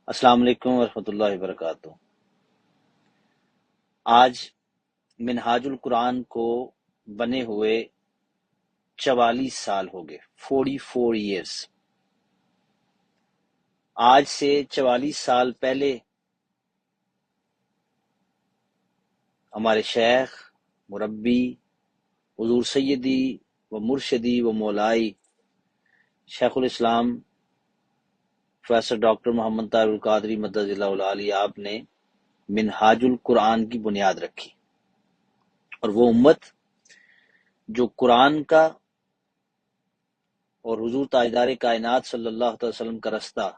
السلام علیکم ورحمۃ اللہ وبرکاتہ۔ آج منہاج القرآن کو بنے ہوئے 44 سال ہو گئے، 44 ایئرس۔ آج سے 44 سال پہلے ہمارے شیخ مربی حضور سیدی و مرشدی و مولائی شیخ الاسلام پروفیسر ڈاکٹر محمد طاہر القادری مدد اللہ العالی آپ نے منہاج القرآن کی بنیاد رکھی، اور وہ امت جو قرآن کا اور حضور تاجدار کائنات صلی اللہ علیہ وسلم کا رستہ،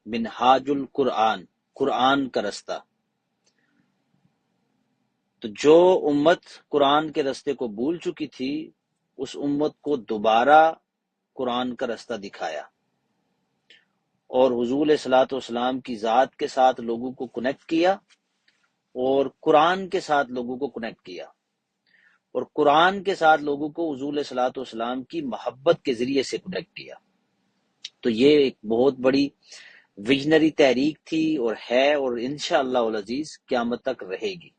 منہاج القرآن، قرآن کا رستہ، تو جو امت قرآن کے رستے کو بھول چکی تھی اس امت کو دوبارہ قرآن کا رستہ دکھایا، اور حضور علیہ الصلوۃ والسلام کی ذات کے ساتھ لوگوں کو کنیکٹ کیا، اور قرآن کے ساتھ لوگوں کو کنیکٹ کیا، اور قرآن کے ساتھ لوگوں کو حضور علیہ الصلوۃ والسلام کی محبت کے ذریعے سے کنیکٹ کیا۔ تو یہ ایک بہت بڑی ویژنری تحریک تھی اور ہے، اور انشاءاللہ العزیز قیامت تک رہے گی۔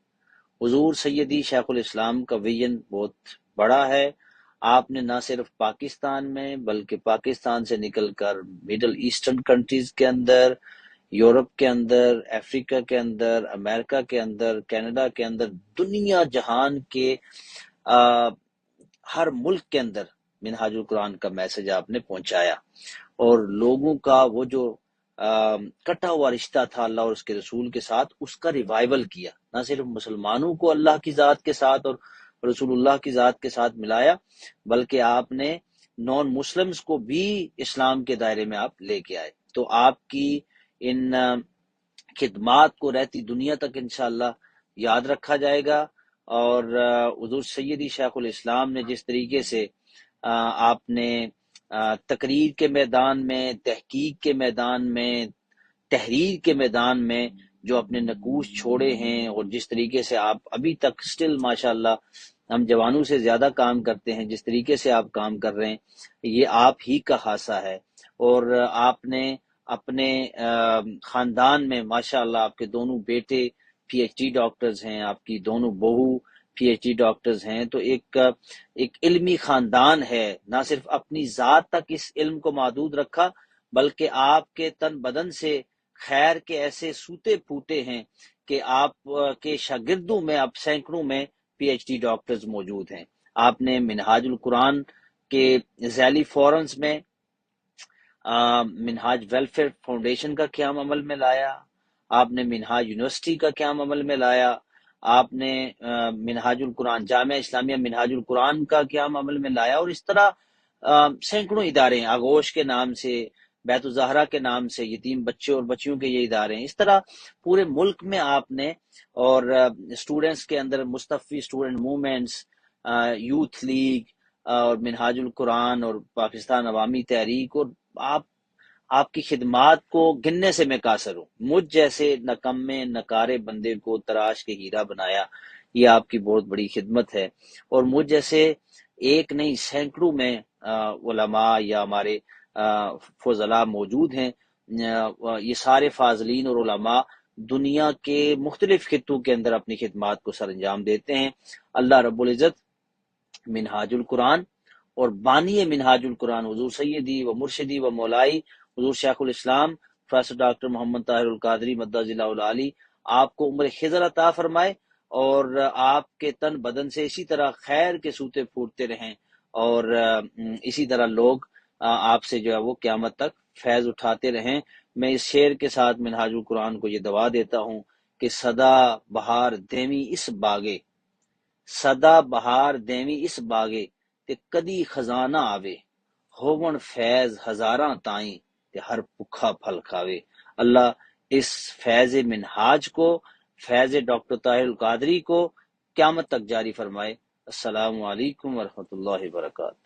حضور سیدی شیخ الاسلام کا ویژن بہت بڑا ہے۔ آپ نے نہ صرف پاکستان میں بلکہ پاکستان سے نکل کر مڈل ایسٹرن کنٹریز کے اندر، یورپ کے اندر، افریقہ کے اندر، امریکہ کے اندر، کینیڈا کے اندر، دنیا جہان کے ہر ملک کے اندر منہاج القرآن کا میسج آپ نے پہنچایا، اور لوگوں کا وہ جو کٹا ہوا رشتہ تھا اللہ اور اس کے رسول کے ساتھ، اس کا ریوائول کیا۔ نہ صرف مسلمانوں کو اللہ کی ذات کے ساتھ اور رسول اللہ کی ذات کے ساتھ ملایا، بلکہ آپ نے نان مسلمز کو بھی اسلام کے دائرے میں آپ لے کے آئے۔ تو آپ کی ان خدمات کو رہتی دنیا تک انشاءاللہ یاد رکھا جائے گا، اور حضور سیدی شیخ الاسلام نے جس طریقے سے آپ نے تقریر کے میدان میں، تحقیق کے میدان میں، تحریر کے میدان میں جو اپنے نقوش چھوڑے ہیں، اور جس طریقے سے آپ ابھی تک سٹل ماشاءاللہ ہم جوانوں سے زیادہ کام کرتے ہیں، جس طریقے سے آپ کام کر رہے ہیں یہ آپ ہی کا خاصہ ہے۔ اور آپ نے اپنے خاندان میں ماشاءاللہ آپ کے دونوں بیٹے پی ایچ ڈی ڈاکٹرز ہیں، آپ کی دونوں بہو پی ایچ ڈی ڈاکٹرز ہیں، تو ایک علمی خاندان ہے۔ نہ صرف اپنی ذات تک اس علم کو محدود رکھا، بلکہ آپ کے تن بدن سے خیر کے ایسے سوتے پھوٹے ہیں کہ آپ کے شاگردوں میں اب سینکڑوں میں پی ایچ ڈی ڈاکٹرز موجود ہیں۔ آپ نے منہاج القرآن کے ذیلی فورمز میں منہاج ویلفیئر فاؤنڈیشن کا قیام عمل میں لایا، آپ نے منہاج یونیورسٹی کا قیام عمل میں لایا، آپ نے منہاج القرآن جامعہ اسلامیہ منہاج القرآن کا قیام عمل میں لایا، اور اس طرح سینکڑوں ادارے ہیں، آغوش کے نام سے، بیت الزہرا کے نام سے، یتیم بچے اور بچیوں کے یہ ادارے ہیں۔ اس طرح پورے ملک میں آپ نے، اور اسٹوڈنٹس کے اندر مصطفی اسٹوڈنٹ موومنٹس، یوتھ لیگ، اور منہاج القرآن، اور پاکستان عوامی تحریک، اور آپ کی خدمات کو گننے سے میں قاصر ہوں۔ مجھ جیسے نکمے نکارے بندے کو تراش کے ہیرا بنایا، یہ آپ کی بہت بڑی خدمت ہے۔ اور مجھ جیسے ایک نہیں سینکڑوں میں علماء یا ہمارے فضلاء موجود ہیں، یہ سارے فاضلین اور علماء دنیا کے مختلف خطوں کے اندر اپنی خدمات کو سر انجام دیتے ہیں۔ اللہ رب العزت منہاج القرآن اور بانی منہاج القرآن حضور سیدی و مرشدی و مولائی حضور شیخ الاسلام پروفیسر ڈاکٹر محمد طاہر القادری مدد اللہ العالی آپ کو عمر خضر عطا فرمائے، اور آپ کے تن بدن سے اسی طرح خیر کے سوتے پھوٹتے رہیں، اور اسی طرح لوگ آپ سے جو ہے وہ قیامت تک فیض اٹھاتے رہیں۔ میں اس شعر کے ساتھ منہاج القرآن کو یہ دعا دیتا ہوں کہ صدا بہار دیوی اس باغے، صدا بہار دیوی اس باغے تے کدی خزانہ آوے، ہون فیض ہزاراں تائیں تے ہر بھکھا پھل کھاوے۔ اللہ اس فیض منہاج کو، فیض ڈاکٹر طاہر القادری کو قیامت تک جاری فرمائے۔ السلام علیکم ورحمۃ اللہ وبرکاتہ۔